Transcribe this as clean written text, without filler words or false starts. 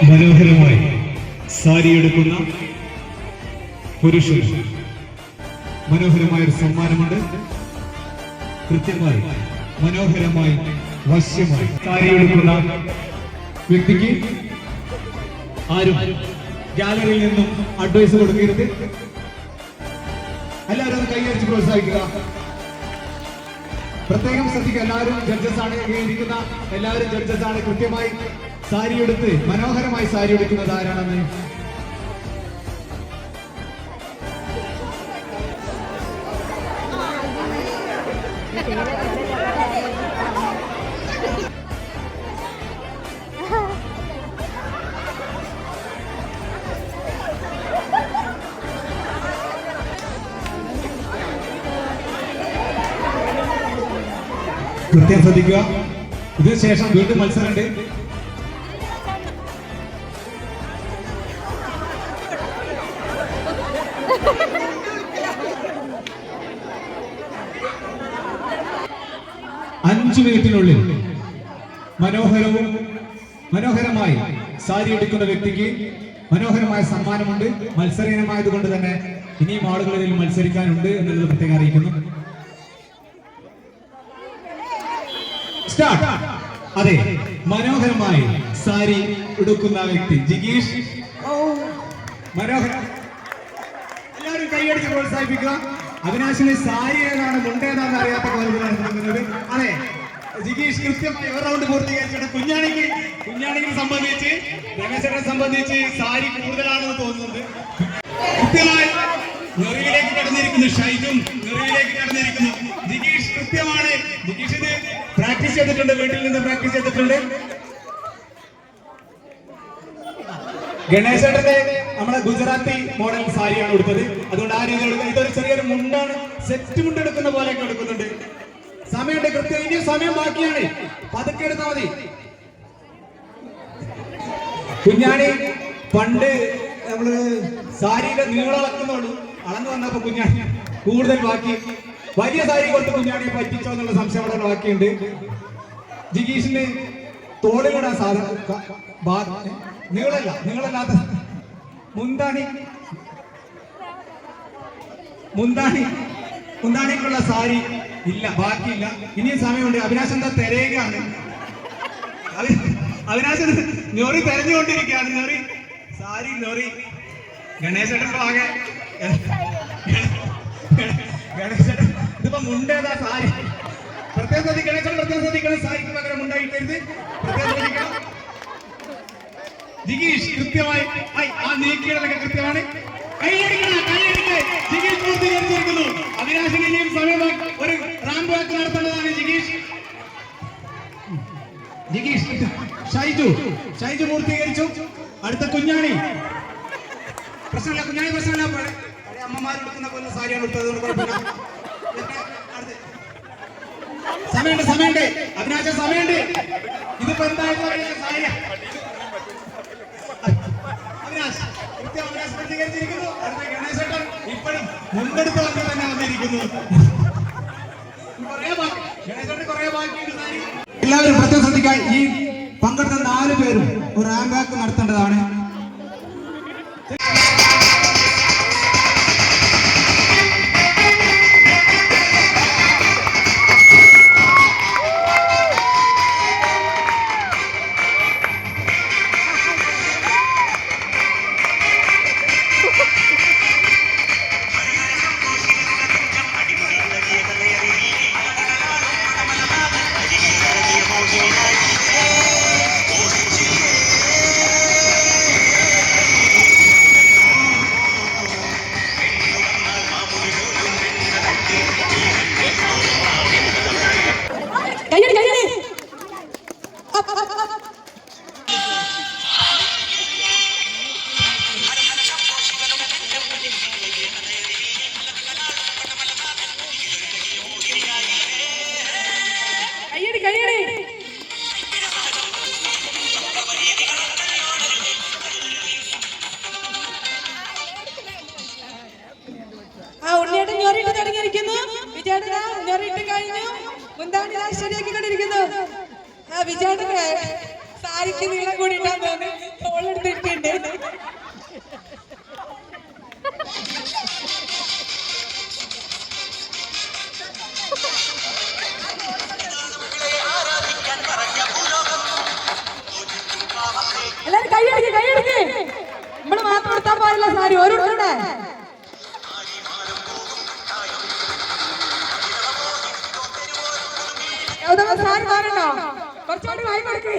മനോഹരമായി സാരിയെടുക്കുന്ന പുരുഷൻ മനോഹരമായൊരു സമ്മാനമുണ്ട്. കൃത്യമായി മനോഹരമായി വശ്യമായി സാരിയെടുക്കുന്ന വ്യക്തിക്ക് ആരും ഗാലറിയിൽ നിന്നും അഡ്വൈസ് കൊടുക്കരുത്. എല്ലാവരും ഒന്ന് കൈയടിച്ച് പ്രോത്സാഹിക്കുക. പ്രത്യേകം ശ്രദ്ധിക്കുക. എല്ലാവരും ജഡ്ജസ് ആണ്, ഇരിക്കുന്ന എല്ലാവരും ജഡ്ജസ് ആണ്. കൃത്യമായി സാരി എടുത്ത് മനോഹരമായി സാരി എടുക്കുന്നത് ആരാണെന്ന് കൃത്യം ശ്രദ്ധിക്കുക. ഇതിനു ശേഷം വീണ്ടും മത്സരമുണ്ട്. അഞ്ചു മിനിറ്റിനുള്ളിൽ മനോഹരമായി സാരി എടുക്കുന്ന വ്യക്തിക്ക് മനോഹരമായ സമ്മാനമുണ്ട്. മത്സരമായതുകൊണ്ട് തന്നെ ഇനിയും ആളുകളിൽ മത്സരിക്കാനുണ്ട് എന്നുള്ളത് പ്രത്യേകം അറിയിക്കുന്നു. സ്റ്റാർട്ട്. അതെ, മനോഹരമായി സാരി എടുക്കുന്ന വ്യക്തി ജിഗീഷ്. മനോഹരം. എല്ലാവരും കൈയടിച്ച് പ്രോത്സാഹിപ്പിക്കുക. അവിനാശിന് സാരി ഏതാണ് മുണ്ട ഏതാണെന്ന് അറിയാത്ത കോലത്തിലാണ് നടക്കുന്നത്. അതെ, ജിഗീഷ് കൃത്യമായി ഒരു റൗണ്ട് പൂർത്തീകരിച്ചിട്ട് കുഞ്ഞാണിക്ക് സംബന്ധിച്ച് രമേശനെ സംബന്ധിച്ച് സാരി കൂടുതലാണെന്ന് തോന്നുന്നുണ്ട്. കൃത്യമായി നെറിയിലേക്ക് കടന്നിരിക്കുന്നു. ഷൈജും നെറിയിലേക്ക് കടന്നിരിക്കുന്നു. ജിഗീഷ് കൃത്യമാണ്. ജിഗീഷ് ഇത് പ്രാക്ടീസ് ചെയ്തിട്ടുണ്ട്, വീട്ടിൽ നിന്ന് പ്രാക്ടീസ് ചെയ്തിട്ടുണ്ട്. ഗണേശന്റെ നമ്മുടെ ഗുജറാത്തി മോഡൽ സാരിയാണ് കൊടുത്തത്. അതുകൊണ്ട് ആ രീതിയിൽ ഇതൊരു ചെറിയൊരു മുണ്ടാണ്, സെറ്റ് മുണ്ട് എടുക്കുന്ന പോലെയൊക്കെ എടുക്കുന്നുണ്ട്. സമയമുണ്ട്, കൃത്യം ഇനിയും സമയം ബാക്കിയാണ്. പതുക്കെ എടുത്താൽ മതി. കുഞ്ഞാണി പണ്ട് നമ്മള് സാരിയുടെ നീളം അളക്കുന്നുള്ളൂ, അളന്നു വന്നപ്പോ കുഞ്ഞാണി കൂടുതൽ ബാക്കി വലിയ സാരി കൊടുത്ത് കുഞ്ഞാണിയെ പറ്റിച്ചോ എന്നുള്ള സംശയം അവിടെ ബാക്കിയുണ്ട്. ജിഗീഷിന് തോളിലിടാൻ നീളല്ലാത്ത മുന്താണിക്കുള്ള സാരി ഇല്ല, ബാക്കിയില്ല. ഇനിയും സമയമുണ്ട്. അവിനാശ് എന്താ തിരയുകയാണ്. അവിനാശ് ഞൊറി തെരഞ്ഞുകൊണ്ടിരിക്കുകയാണ്. ഞൊറി ഗണേശേട്ടൻ ആകെ ഗണേശേട്ടൻ ഇതിപ്പോ മുണ്ടേതാ സാരി. പ്രത്യേകം ശ്രദ്ധിക്കണം. സാരിക്ക് പകരം ഉണ്ടായിട്ടരുത്. പ്രത്യേകം ശ്രദ്ധിക്കണം. ജിഗീഷ് കൃത്യമായി ആ നീക്കിയതൊക്കെ കൃത്യമാണ്. ജിഗീഷ് പൂർത്തീകരിച്ചിരിക്കുന്നു. അവിനാശിന് ഇനിയും സമയം ഒരു റാമ്പ് വാക്ക് നടത്തേണ്ടതാണ്. ജിഗീഷ് ഷൈജു പൂർത്തീകരിച്ചു. അടുത്ത കുഞ്ഞാണി. പ്രശ്നമില്ല. അമ്മമാരെടുക്കുന്ന പോലെ സാരിയാണ് എടുത്തത്. കുഴപ്പമില്ല. സമയമുണ്ട്. അവിനാശ സമയമുണ്ട്. ഇതിപ്പോ എന്തായാലും സാരി അവിനാശ് പ്രതികരിച്ചിരിക്കുന്നു. അടുത്ത ഗണേശേട്ടൻ ഇപ്പോഴും മുണ്ടെടുത്ത് വന്ന് തന്നെ വന്നിരിക്കുന്നു. ഗണേശേട്ടൻ കുറെ ബാക്കിയുണ്ട് സാരി. എല്ലാവരും പ്രത്യേകം ശ്രദ്ധിക്കാൻ. ഈ പങ്കെടുത്ത 4 പേരും ഒരു റാമ്പ് വാക്ക് നടത്തേണ്ടതാണ്. ശരിയാക്കിക്കൊണ്ടിരിക്കുന്നു. വിജയുടെ സാരിക്ക് നീളം കൂടി എല്ലാരും കൈയടിക്ക് നമ്മള് മാത്രം എടുത്താൽ പാടില്ല സാരി ഓരോരുത്തരുടെ സാരി മാറണ്ടോ കുറച്ചുകൂടി വായി കൊടുക്കേ